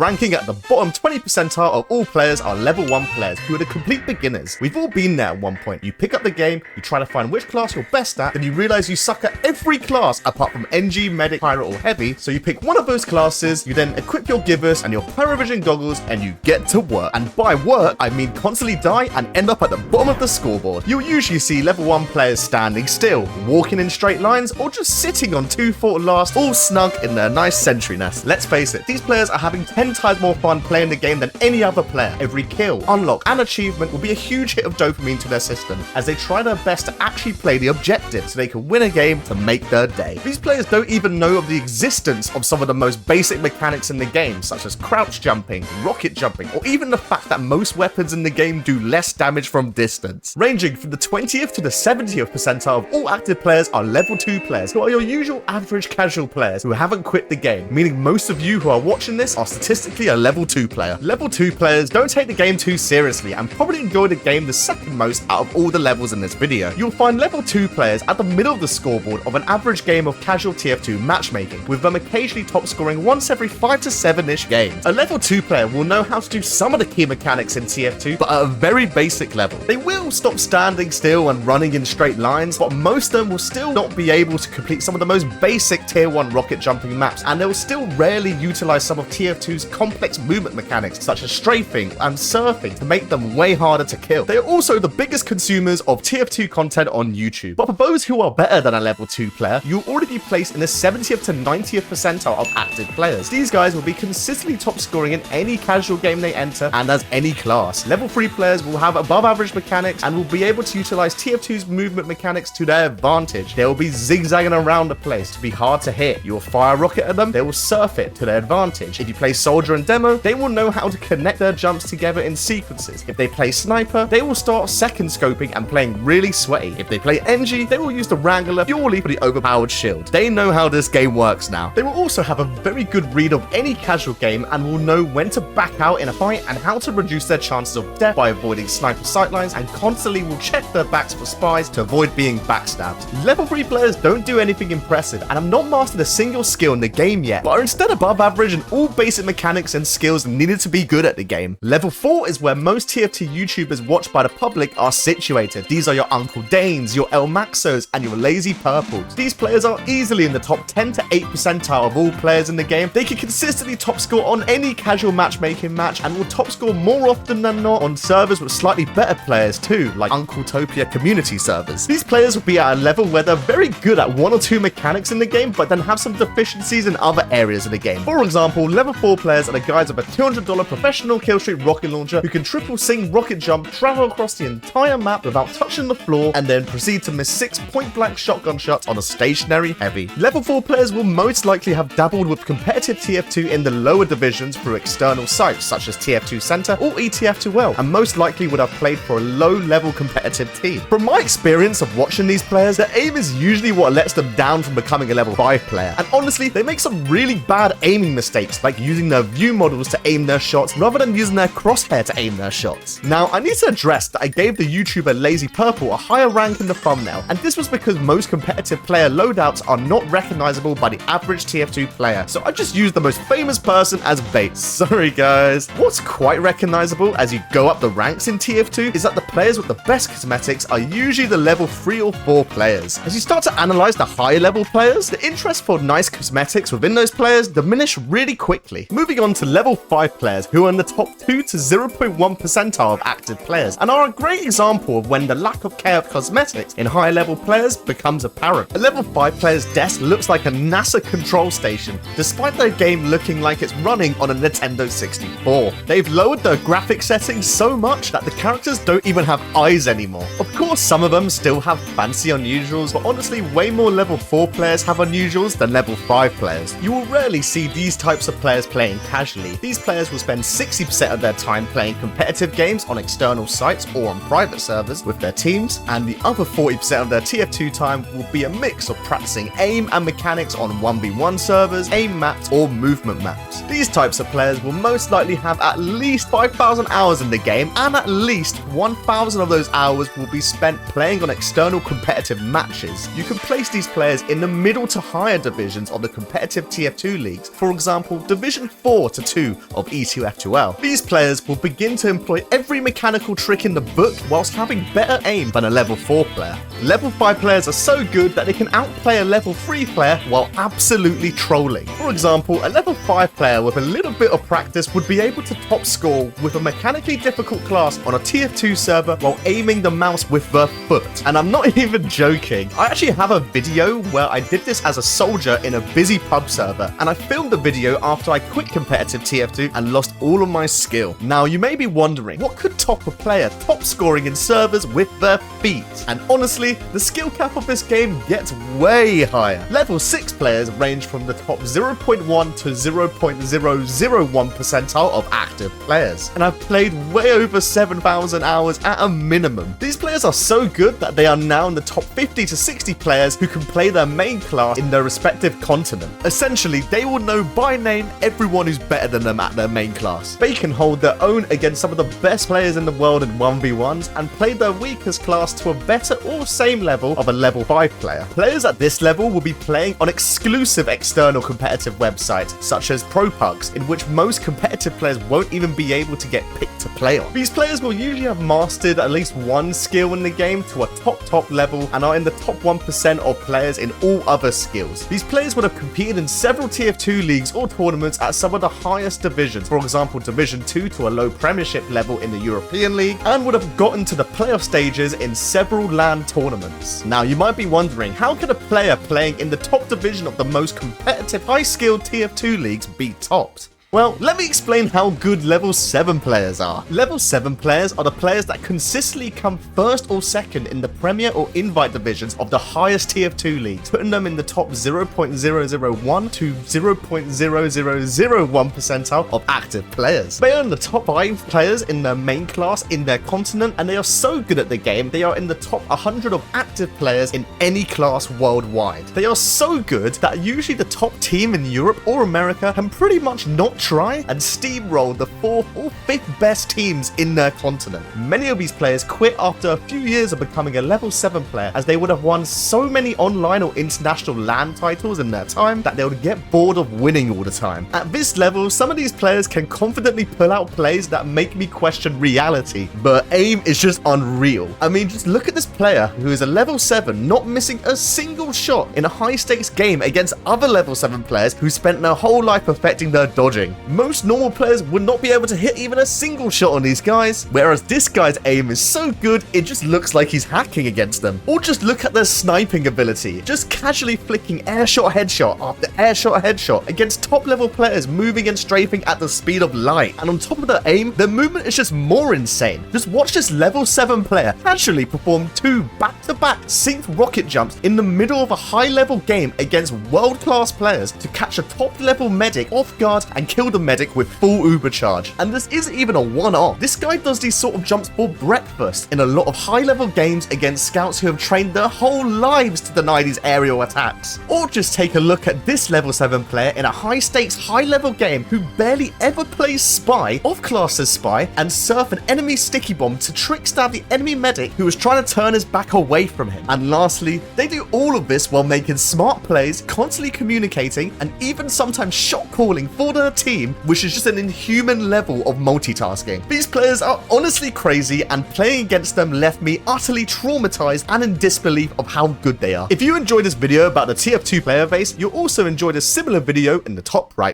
ranking at the bottom 20 percentile of all players are level 1 players who are the complete beginners. We've all been there at one point. You pick up the game, you try to find which class you're best at, then you realize you suck at every class apart from NG, Medic, Pirate or Heavy, so you pick one of those classes, you then equip your Givers and your Pyrovision goggles and you get to work. And by work, I mean constantly die and end up at the bottom of the scoreboard. You'll usually see level 1 players standing still, walking in straight lines, or just sitting on 2 fort last, all snug in their nice sentry nest. Let's face it, these players are having 10 times more fun playing the game than any other player. Every kill, unlock, and achievement will be a huge hit of dopamine to their system as they try their best to actually play the objective so they can win a game to make their day. These players don't even know of the existence of some of the most basic mechanics in the game, such as crouch jumping, rocket jumping, or even the fact that most weapons in the game do less damage from distance. Ranging from the 20th to the 70th percentile of all active players are level 2 players, who are your usual average casual players who haven't quit the game, meaning most of you who are watching this are statistically a level 2 player. Level 2 players don't take the game too seriously and probably enjoy the game the second most out of all the levels in this video. You'll find level 2 players at the middle of the scoreboard of an average game of casual TF2 matchmaking, with them occasionally top scoring once every 5 to 7-ish games. A level 2 player will know how to do some of the key mechanics in TF2, but at a very basic level. They will stop standing still and running in straight lines, but most of them will still not be able to complete some of the most basic tier 1 rocket jumping maps, and they'll still rarely utilize some of TF2's complex movement mechanics such as strafing and surfing to make them way harder to kill. They are also the biggest consumers of TF2 content on YouTube. But for those who are better than a level 2 player, you'll already be placed in the 70th to 90th percentile of active players. These guys will be consistently top scoring in any casual game they enter and as any class. Level 3 players will have above average mechanics and will be able to utilize TF2's movement mechanics to their advantage. They will be zigzagging around the place to be hard to hit. You will fire a rocket at them, they will surf it to their advantage. If you play Soldier and Demo, they will know how to connect their jumps together in sequences. If they play Sniper, they will start second scoping and playing really sweaty. If they play NG, they will use the Wrangler purely for the overpowered shield. They know how this game works now. They will also have a very good read of any casual game and will know when to back out in a fight and how to reduce their chances of death by avoiding sniper sightlines, and constantly will check their backs for spies to avoid being backstabbed. Level 3 players don't do anything impressive and have not mastered a single skill in the game yet, but are instead above average in all basic mechanics and skills needed to be good at the game. Level 4 is where most TF2 YouTubers watched by the public are situated. These are your Uncle Danes, your El Maxos, and your Lazy Purples. These players are easily in the top 10 to 8 percentile of all players in the game. They can consistently top score on any casual matchmaking match and will top score more often than not on servers with slightly better players too, like Uncletopia community servers. These players will be at a level where they're very good at 1 or 2 mechanics in the game, but then have some deficiencies in other areas of the game. For example, level 4 players are the guys with a $200 professional killstreak rocket launcher who can triple sing rocket jump, travel across the entire map without touching the floor, and then proceed to miss 6 point-blank shotgun shots on a stationary heavy. Level 4 players will most likely have dabbled with competitive TF2 in the lower divisions through external sites such as TF2 Center or ETF2L, and most likely would have played for a low-level competitive team. From my experience of watching these players, their aim is usually what lets them down from becoming a level 5 player, and honestly, they make some really bad aiming mistakes, like using their view models to aim their shots rather than using their crosshair to aim their shots. Now, I need to address that I gave the YouTuber Lazy Purple a higher rank in the thumbnail, and this was because most competitive player loadouts are not recognizable by the average TF2 player, so I just used the most famous person as bait. Sorry guys. What's quite recognizable as you go up the ranks in TF2 is that the players with the best cosmetics are usually the level 3 or 4 players. As you start to analyze the higher level players, the interest for nice cosmetics within those players diminish really quickly. Moving on to level 5 players, who are in the top 2 to 0.1 percentile of active players, and are a great example of when the lack of care of cosmetics in higher level players becomes apparent. A level 5 player's desk looks like a NASA control station, despite their game looking like it's running on a Nintendo 64. They've lowered their graphic settings so much that the characters don't even have eyes anymore. Of course, some of them still have fancy unusuals, but honestly, way more level 4 players have unusuals than level 5 players. You will rarely see these types of players playing casually. These players will spend 60% of their time playing competitive games on external sites or on private servers with their teams, and the other 40% of their TF2 time will be a mix of practicing aim and mechanics on 1v1 servers, aim maps, or movement maps. These types of players will most likely have at least 5,000 hours in the game, and at least 1,000 of those hours will be spent playing on external competitive matches. You can place these players in the middle to higher divisions of the competitive TF2 leagues. For example, Division 4 4-2 of E2F2L. These players will begin to employ every mechanical trick in the book whilst having better aim than a level 4 player. Level 5 players are so good that they can outplay a level 3 player while absolutely trolling. For example, a level 5 player with a little bit of practice would be able to top score with a mechanically difficult class on a TF2 server while aiming the mouse with the foot. And I'm not even joking. I actually have a video where I did this as a soldier in a busy pub server, and I filmed the video after I quit competitive TF2 and lost all of my skill. Now you may be wondering, what could top a player top scoring in servers with their feet? And honestly, the skill cap of this game gets way higher. Level 6 players range from the top 0.1 to 0.001 percentile of active players, and I've played way over 7,000 hours at a minimum. These players are so good that they are now in the top 50 to 60 players who can play their main class in their respective continent. Essentially, they will know by name everyone who's better than them at their main class. They can hold their own against some of the best players in the world in 1v1s and play their weakest class to a better or same level of a level 5 player. Players at this level will be playing on exclusive external competitive websites such as ProPugs, in which most competitive players won't even be able to get picked to play on. These players will usually have mastered at least one skill in the game to a top level and are in the top 1% of players in all other skills. These players would have competed in several TF2 leagues or tournaments at some of the highest divisions, for example Division 2 to a low Premiership level in the European League, and would have gotten to the playoff stages in several LAN tournaments. Now you might be wondering, how can a player playing in the top division of the most competitive high-skilled TF2 leagues be topped? Well, let me explain how good level 7 players are. Level 7 players are the players that consistently come first or second in the Premier or Invite divisions of the highest TF2 leagues, putting them in the top 0.001 to 0.0001 percentile of active players. They are in the top 5 players in their main class in their continent, and they are so good at the game, they are in the top 100 of active players in any class worldwide. They are so good that usually the top team in Europe or America can pretty much not try and steamroll the 4th or 5th best teams in their continent. Many of these players quit after a few years of becoming a level 7 player, as they would have won so many online or international LAN titles in their time that they would get bored of winning all the time. At this level, some of these players can confidently pull out plays that make me question reality, but aim is just unreal. I mean, just look at this player who is a level 7 not missing a single shot in a high stakes game against other level 7 players who spent their whole life perfecting their dodging. Most normal players would not be able to hit even a single shot on these guys, whereas this guy's aim is so good it just looks like he's hacking against them. Or just look at their sniping ability, just casually flicking airshot headshot after airshot headshot against top level players moving and strafing at the speed of light. And on top of their aim, their movement is just more insane. Just watch this level 7 player casually perform 2 back-to-back synced rocket jumps in the middle of a high level game against world-class players to catch a top level medic off guard and kill the medic with full uber charge. And this isn't even a one-off. This guy does these sort of jumps for breakfast in a lot of high-level games against scouts who have trained their whole lives to deny these aerial attacks. Or just take a look at this level 7 player in a high-stakes, high-level game who barely ever plays spy, off-class as spy, and surf an enemy sticky bomb to trick stab the enemy medic who was trying to turn his back away from him. And lastly, they do all of this while making smart plays, constantly communicating, and even sometimes shot calling for their team, which is just an inhuman level of multitasking. These players are honestly crazy, and playing against them left me utterly traumatized and in disbelief of how good they are. If you enjoyed this video about the TF2 player base, you'll also enjoy a similar video in the top right.